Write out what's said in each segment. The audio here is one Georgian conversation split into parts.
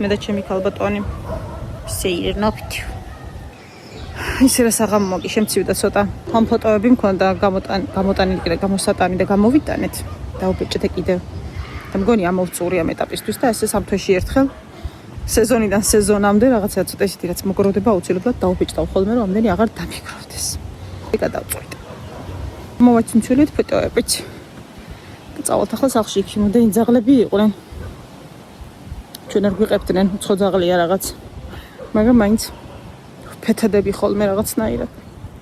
მე და ჩემი ქალბატონი სეირნობთ. ისე რა საღამო მოგი შემცივდა ცოტა. ამ ფოტოები მქონდა გამოტანილი და გამოსატანი და გამოვიტანეთ. დაუბეჭდე კიდევ. და მგონი ამოვწური ამ ეტაპისთვის და ესე სამთვეში ერთხელ სეზონიდან სეზონამდე რაღაცა ცოტა ისეთი რაც მოგროვდება აუცილებლად დაუბეჭდავ ხოლმე რომ ამდენი აღარ დამიგროვდეს. გადავწყვიტე. მოვაცინცულეთ ფოტოებით. წავალთ ახლა სახლში იქ იმოდა ინძაღლები იყვნენ. ჩვენ არ გვიყებდნენ უცხოძაღლია რაღაც. მაგრამ მაინც ფეთადები ხოლმე რაღაცნაირად.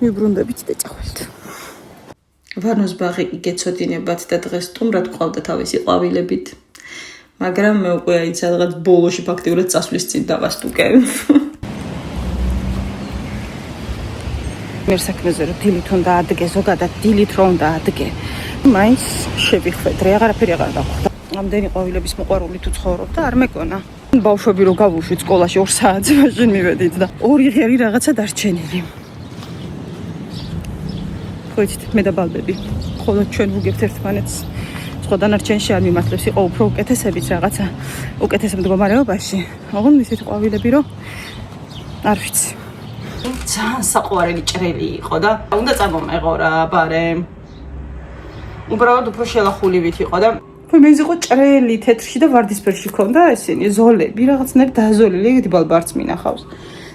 მივბრუნდებით და წავალთ. ვარნოს ბაღი იგეცოდინებათ და დღეს სტუმრად ყავდა თავისი ყვავილებით. მაგრამ მე უკვე აიცა რაღაც ბოლოში ფაქტიურად წასვლის წინ დავასტუკე. ვერ საქმეზე რომ დილით უნდა ადგე, ზოგადად დილით რომ უნდა ადგე. მაინც შევიხვედრე, აღარაფერი აღარ დავხვდა. ამდენი ყვავილების მოყვარული თუ ცხოვრობ და არ მეკონა. ბავშვები რო გავუშვით სკოლაში 2 საათზე მაშინ მივედით და 2 ღერი რაღაცა დარჩენილი. ხოიცით მე და ბალბები. ხოლო ჩვენ ვუგებთ ერთმანეთს. სხვა დანარჩენში არ მიმართლებს იყო უფრო უკეთესებიც რაღაცა უკეთესებ მდგომარეობაში. ოღონდ ისეთი ყვავილები რომ არ ვიცი. ძალიან საყვარელი ჭრელი იყო და უნდა წამომეღო რა ბარე. უბრალოდ უფრო შელახულივით იყო და მე იყო ჭრელი თეთრში და ვარდისფერში ქონდა ესენი ზოლები რაღაცნაირად დაზოლილი ეგეთი ბალბა არც მინახავს.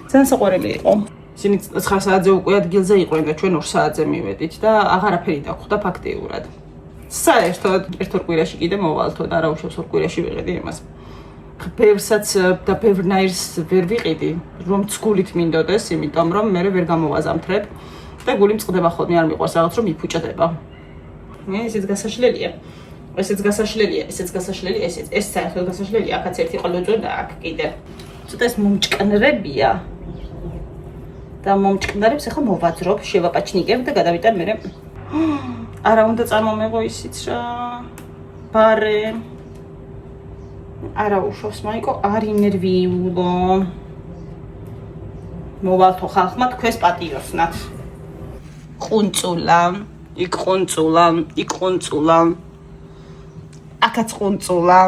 ძალიან საყვარელი იყო. ისინი 9 საათზე უკვე ადგილზე იყვნენ და ჩვენ 2 საათზე მივედით და აღარაფერი დაგხვდა ფაქტიურად. საერთოდ ერთ-ორ კვირაში კიდე მოვალთო და რა უშავს 2 კვირაში ვიყიდი იმას. ბევრსაც და ბევრნაირს ვერ ვიყიდი, რომ ცგულით მინდოდეს, იმიტომ რომ მე ვერ გამოვაზამთრებ და გული მწყდება ხოლმე არ მიყვარს რაღაც რომ იფუჭდება. მე ესეც გასაშლელია. ესეც გასაშლელია, ესეც გასაშლელი, ეს საერთოდ გასაშლელია, აქაც ერთი ყლოწო და აქ კიდე. ცოტა ეს მომჭკნრებია. და მომჭკნარებს ახლა მოვაძრობ, შევაპაჩნიკებ და გადავიტან მე. არა უნდა წარმომეღო ისიც რა. ბარე. არა უშავს მაიკო, არ ინერვიულო. მოვალთო ხალხმა თქვენს პატიოსნად. ყუნწულა, იქ ყუნწულა, იქ ყუნწულა. აქაც ყუნწულა.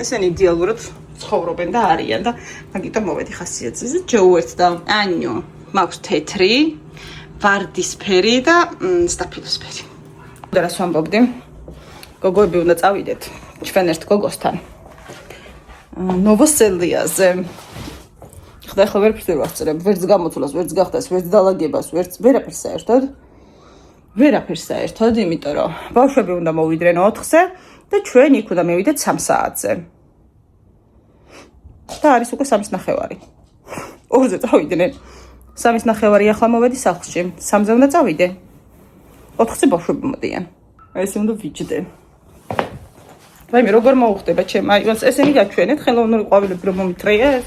ესენი იდეალურად ცხოვრობენ და არიან და მაგიტომ მოვედი ხასიათზე. ჯოუერთ და ანიო. მაქვს თეთრი, ვარდისფერი და სტაფილოსფერი. და რას ვამბობდი? გოგოები უნდა წავიდეთ ჩვენ ერთ გოგოსთან. ნოვოსელიაზე. ხდა ახლა ვერაფერს ვასწრებ, ვერც გამოცვლას, ვერც გახდას, ვერც დალაგებას, ვერც ვერაფერს საერთოდ. ვერაფერს საერთოდ, იმიტომ რომ ბავშვები უნდა მოვიდნენ 4-ზე და ჩვენ იქ უნდა მივიდეთ 3 საათზე. და არის უკვე 3:30. 2-ზე წავიდნენ. 3:30 ახლა მოვედი სახლში. 3-ზე უნდა წავიდე. 4-ზე ბავშვები მოდიან. ესე უნდა ვიჯდე. რაიმე როგორ მოუხდება ჩემ აივანს ესენი გაჩვენეთ ხელოვნური ყვავილები რომ მომიტრიეს.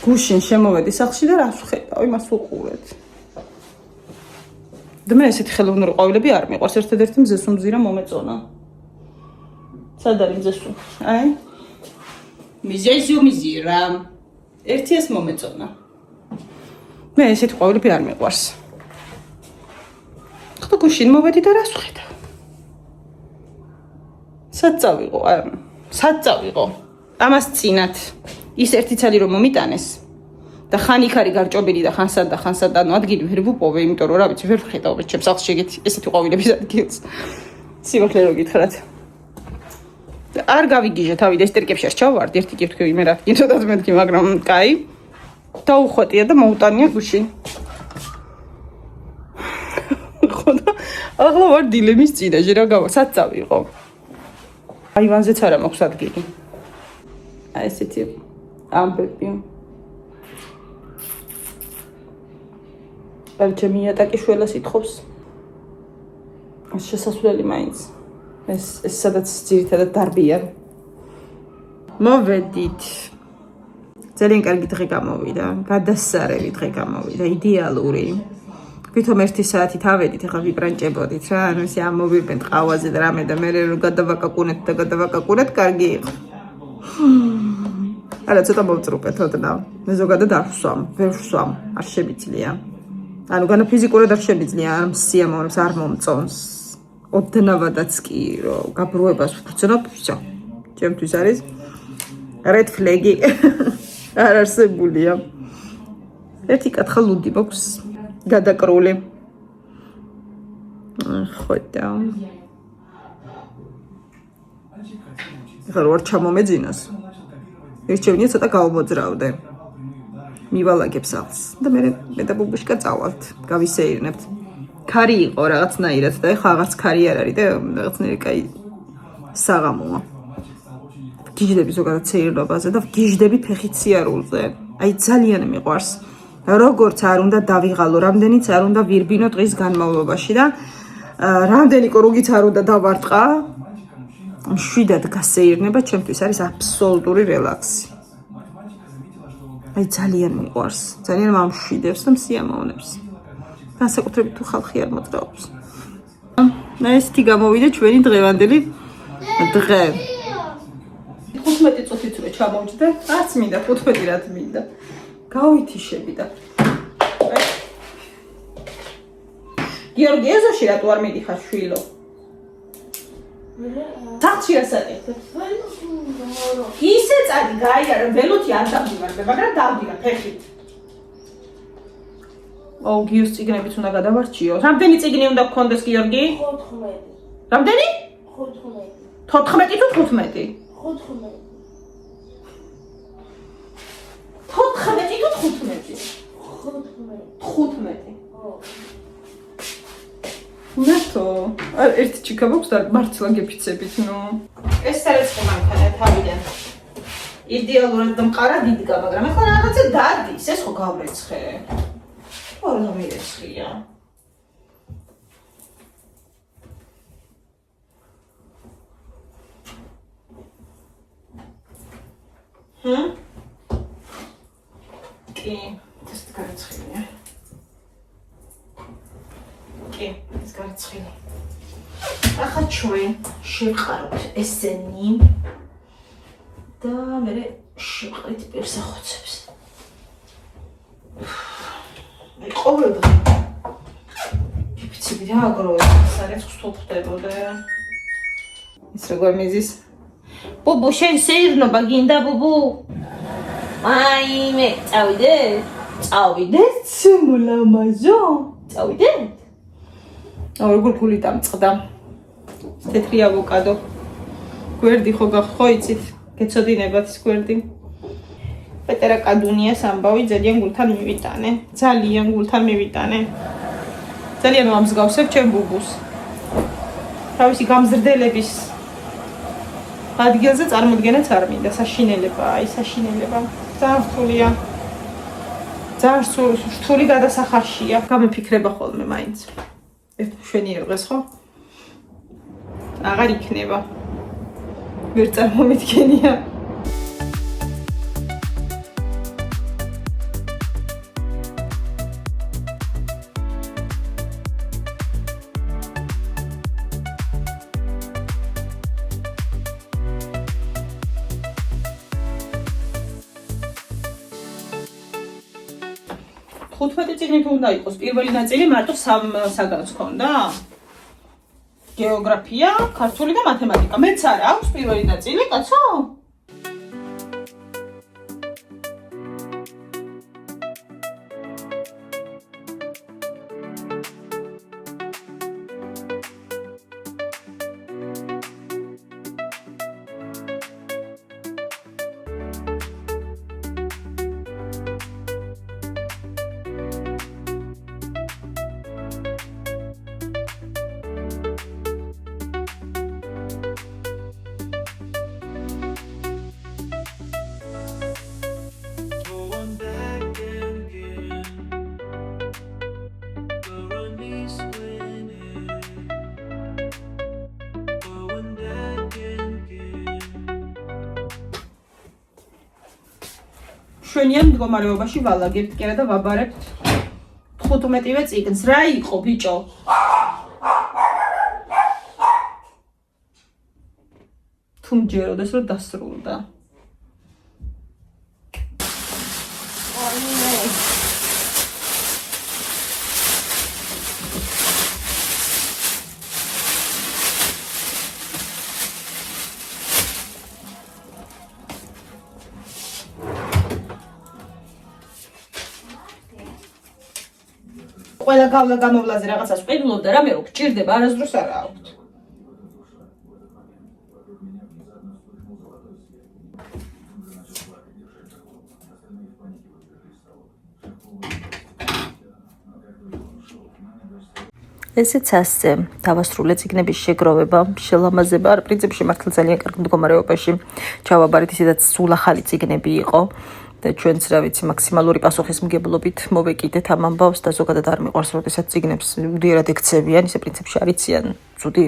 გუშინ შემოვედი სახლში და რას ვხედავ იმას უყურეთ. და მე ესეთი ხელოვნური ყვავილები არ მიყვარს ერთადერთი მზესუ მზირა მომეწონა. სად არის მზესუ? აი მზესუ მზირა. ერთი ეს მომეწონა. მე ესეთი ყვავილები არ მიყვარს. ხოდა გუშინ მოვედი და რას ვხედავ? სად წავიღო? ამას წინათ ის ერთი ცალი რომ მომიტანეს და ხან იქ არის გარჭობილი და ხანსად და ადგილი ვერ ვუპოვე, იმიტომ რომ რა ვიცი, ვერ ვხედავ ჩემს სახლში ესეთი ყვავილების ადგილს. სიმართლე რო გითხრათ. არ გავიგიჟე თავი და ესტერკებში არ ჩავარდი, ერთი კი თქვი მე რა გინდოდათ მეთქი, მაგრამ კაი. დაუხვეტია და მოუტანია გუშინ. ხოდა ახლა ვარ დილემის წინაშე რა გავა, სად წავიღო? აივანზეც არა მაქვს ადგილი. აი ესეთი ამბები. ჩემი ატაკი შველას ითხოვს. შესასვლელი მაინც. ეს სადაც ძირითადად დარბია. მოვედით. ძალიან კარგი დღე გამოვიდა. გადასარევი დღე გამოვიდა, იდეალური. ვითომ 1 საათით ავედით, ახლა ვიბრანჭებოდით რა, ანუ ისე ამოვირბენ ყავაზე და რამე და მე რო გადავაკაკუნეთ, კარგი იყო. არა ცოტა მოვწრუპეთ ოდნა. მე ზოგადად არ ვსვამ, ვერ ვსვამ, არ შემიძლია. ანუ განა ფიზიკურად არ შემიძლია, არ სიამოვნებს, არ მომწონს. ოდნავადაც კი, რომ გაბრუებას ვფრცნობ, всё. ჩემთვის არის red flag-ი არ არსებულია. ერთი კათხა ლუდი მაქვს გადაკრული. ხოდა. ახლა ვარ ჩამომეძინოს. ერჩევნია ცოტა გავმოძრავდე. მივალაგებს ახს და მე და ბუბუშკა წავალთ, გავისეირნებთ. ქარი იყო რაღაცნაირად და ეხლა აღარც ქარი არ არის და რაღაცნაირი კაი საღამოა. გიჟდები ზოგადად სეირნობაზე და გიჟდები ფეხით სიარულზე. აი ძალიან მიყვარს. როგორც არ უნდა დავიღალო, რამდენიც არ უნდა ვირბინო დღის განმავლობაში და რამდენი კრუგიც არ უნდა დავარტყა. მშვიდად გასეირნება ჩემთვის არის აბსოლუტური რელაქსი. აი ძალიან მიყვარს. ძალიან მომშვიდებს და მსიამოვნებს. განსაკუთრებით თუ ხალხი არ მოძრაობს. და ესეთი გამოვიდა ჩვენი დღევანდელი დღე. 15 წუთით რო ჩამოვჭდე, არც მინდა 15 რად მინდა. გავითიშები და. გიორგი ეზოში რატო არ მიდიხარ შვილო? თახში ასაკეთე. ისე წადი გაიარა, ველოთი არ დავდივარ, მაგრამ დავდივარ ფეხით. აუ გიოს წიგნებიც უნდა გადავარჩიო. რამდენი წიგნი უნდა გქონდეს გიორგი? 14. რამდენი? 14. 14 თუ 15? 14. 14 თუ 15? 15. ნატო, ერთი ჩიკა მაქვს და მართლა გეფიცებით, ნუ. ეს სარეცხი მანქანა თავიდან. იდეალურად დამყარა დიდგა, მაგრამ ახლა რაღაცა დადის, ეს ხო გავრეცხე. არ მომირეცხია. კი, ეს გარეცხილია. კი, ეს გარეცხილი. ახლა ჩვენ შევყაროთ ესენი და მე შევყრით პირსახოცებს. აი ყოველდღე ფიფიცები რა აგროვებ, სარეცხს თუ ხდებოდა. ის როგორ მიზის? ბუბუ, შენ სეირნობა გინდა ბუბუ? აიმე, წავიდეთ? წავიდეთ? მოლამაზო. წავიდეთ? აუ როგორ გული დამწყდა. თეთრი ავოკადო. გვერდი ხო გახო იცით? გეცოდინებათ ის გვერდი. პეტერა კადუნიას ამბავი ძალიან გულთან მივიტანე. ძალიან გულთან მივიტანე. ძალიან მომსგავსებ ჩემ ბუბუს. თავისი გამზრდელების ადგილზე წარმოდგენაც არ მინდა, საშინელება, აი საშინელება. ძალიან რთულია. ძალიან რთული გადასახარშია. გამიფიქრება ხოლმე მაინც. ერთ მშვენიერ დღეს ხო? აღარ იქნება. ვერ წარმომიდგენია. წიგნი თუ უნდა იყოს, პირველი ნაწილი მარტო 3 საგანს ქონდა. გეოგრაფია, ქართული და მათემატიკა. მეც არა აქვს პირველი ნაწილი, კაცო? შვენიან მდგომარეობაში ვალაგებთ კი არა და ვაბარებთ 15-ვე წიგნს. რა იყო ბიჭო? თუ მჯეროდეს რომ დასრულდა. ყველა გავლა გამოვლაზე რაღაცას ყიდულობ და რამე რო გჭირდება, არასდროს არა აქვთ. ესეც ასე დავასრულე წიგნების შეგროვება, შელამაზება, არ პრინციპში მართლა ძალიან კარგ მდგომარეობაში ჩავაბარეთ, ისედაც სულ ახალი წიგნები იყო და ჩვენც რა ვიცი მაქსიმალური პასუხისმგებლობით მოვეკიდეთ ამ ამბავს და ზოგადად არ მიყვარს როდესაც წიგნებს უდიერად ექცევიან, ისე პრინციპში არიციან ცუდი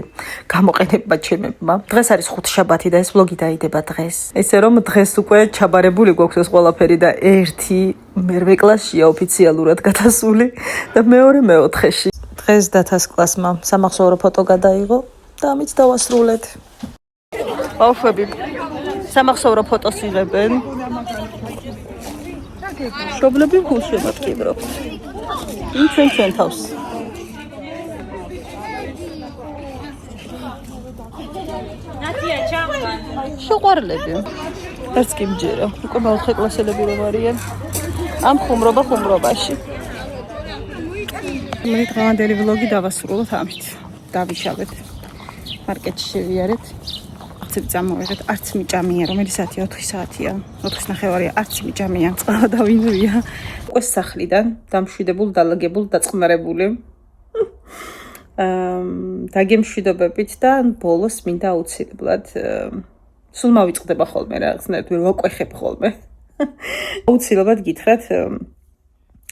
გამოყენება ჩემებმა. დღეს არის ხუთშაბათი და ეს ვლოგი დაიდება დღეს. ესე რომ დღეს უკვე ჩაბარებული გვაქვს ეს ყველაფერი და ერთი მერვე კლასშია ოფიციალურად გადასული და მეორე მეოთხეში. დღეს დათას კლასმა სამახსოვრო ფოტო გადაიღო და ამით დავასრულეთ. ბავშვები სამახსოვრო ფოტოს იღებენ. მშობლები გულ შემატკივრობთ. ჩვენ თავს. შეყვარლები. არც კი მჯერა. უკვე მეოთხე კლასელები რომ არიან. ამ ხუმრობაში. მე დღევანდელი ვლოგი დავასრულოთ ამით. დავიშავეთ. მარკეტში შევიარეთ. აქცევ წამოვიღეთ. არც მიჭამია, რომელი საათია? 4 საათია. 4:30-ია, არც მიჭამია. წყალა დავინვია. უკვე სახლიდან დამშვიდებულ, დალაგებულ, დაწყმარებული. დაგემშვიდობებით და ბოლოს მინდა აუცილებლად სულ მავიწყდება ხოლმე რაღაცნაირად ვერ ვაკვეხებ ხოლმე. აუცილებლად გითხრათ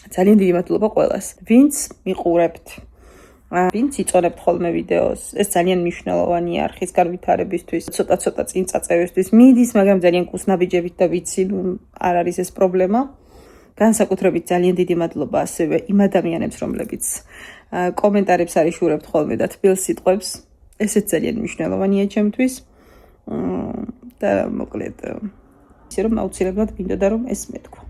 ძალიან დიდი მადლობა ყველას, ვინც მიყურებთ, ვინც იწონებთ ხოლმე ვიდეოს. ეს ძალიან მნიშვნელოვანია არხის განვითარებისთვის, ცოტა წინ წაწევისთვის. მიდის, მაგრამ ძალიან კუსნაბიჯებით და ვიცი, არ არის ეს პრობლემა. განსაკუთრებით ძალიან დიდი მადლობა ასევე იმ ადამიანებს, რომლებიც კომენტარებს არიშურებთ ხოლმე და თბილ სიტყვებს. ესეც ძალიან მნიშვნელოვანია ჩემთვის. და მოკლედ ისე რომ აუცილებლად მინდოდა რომ ეს მეთქვა.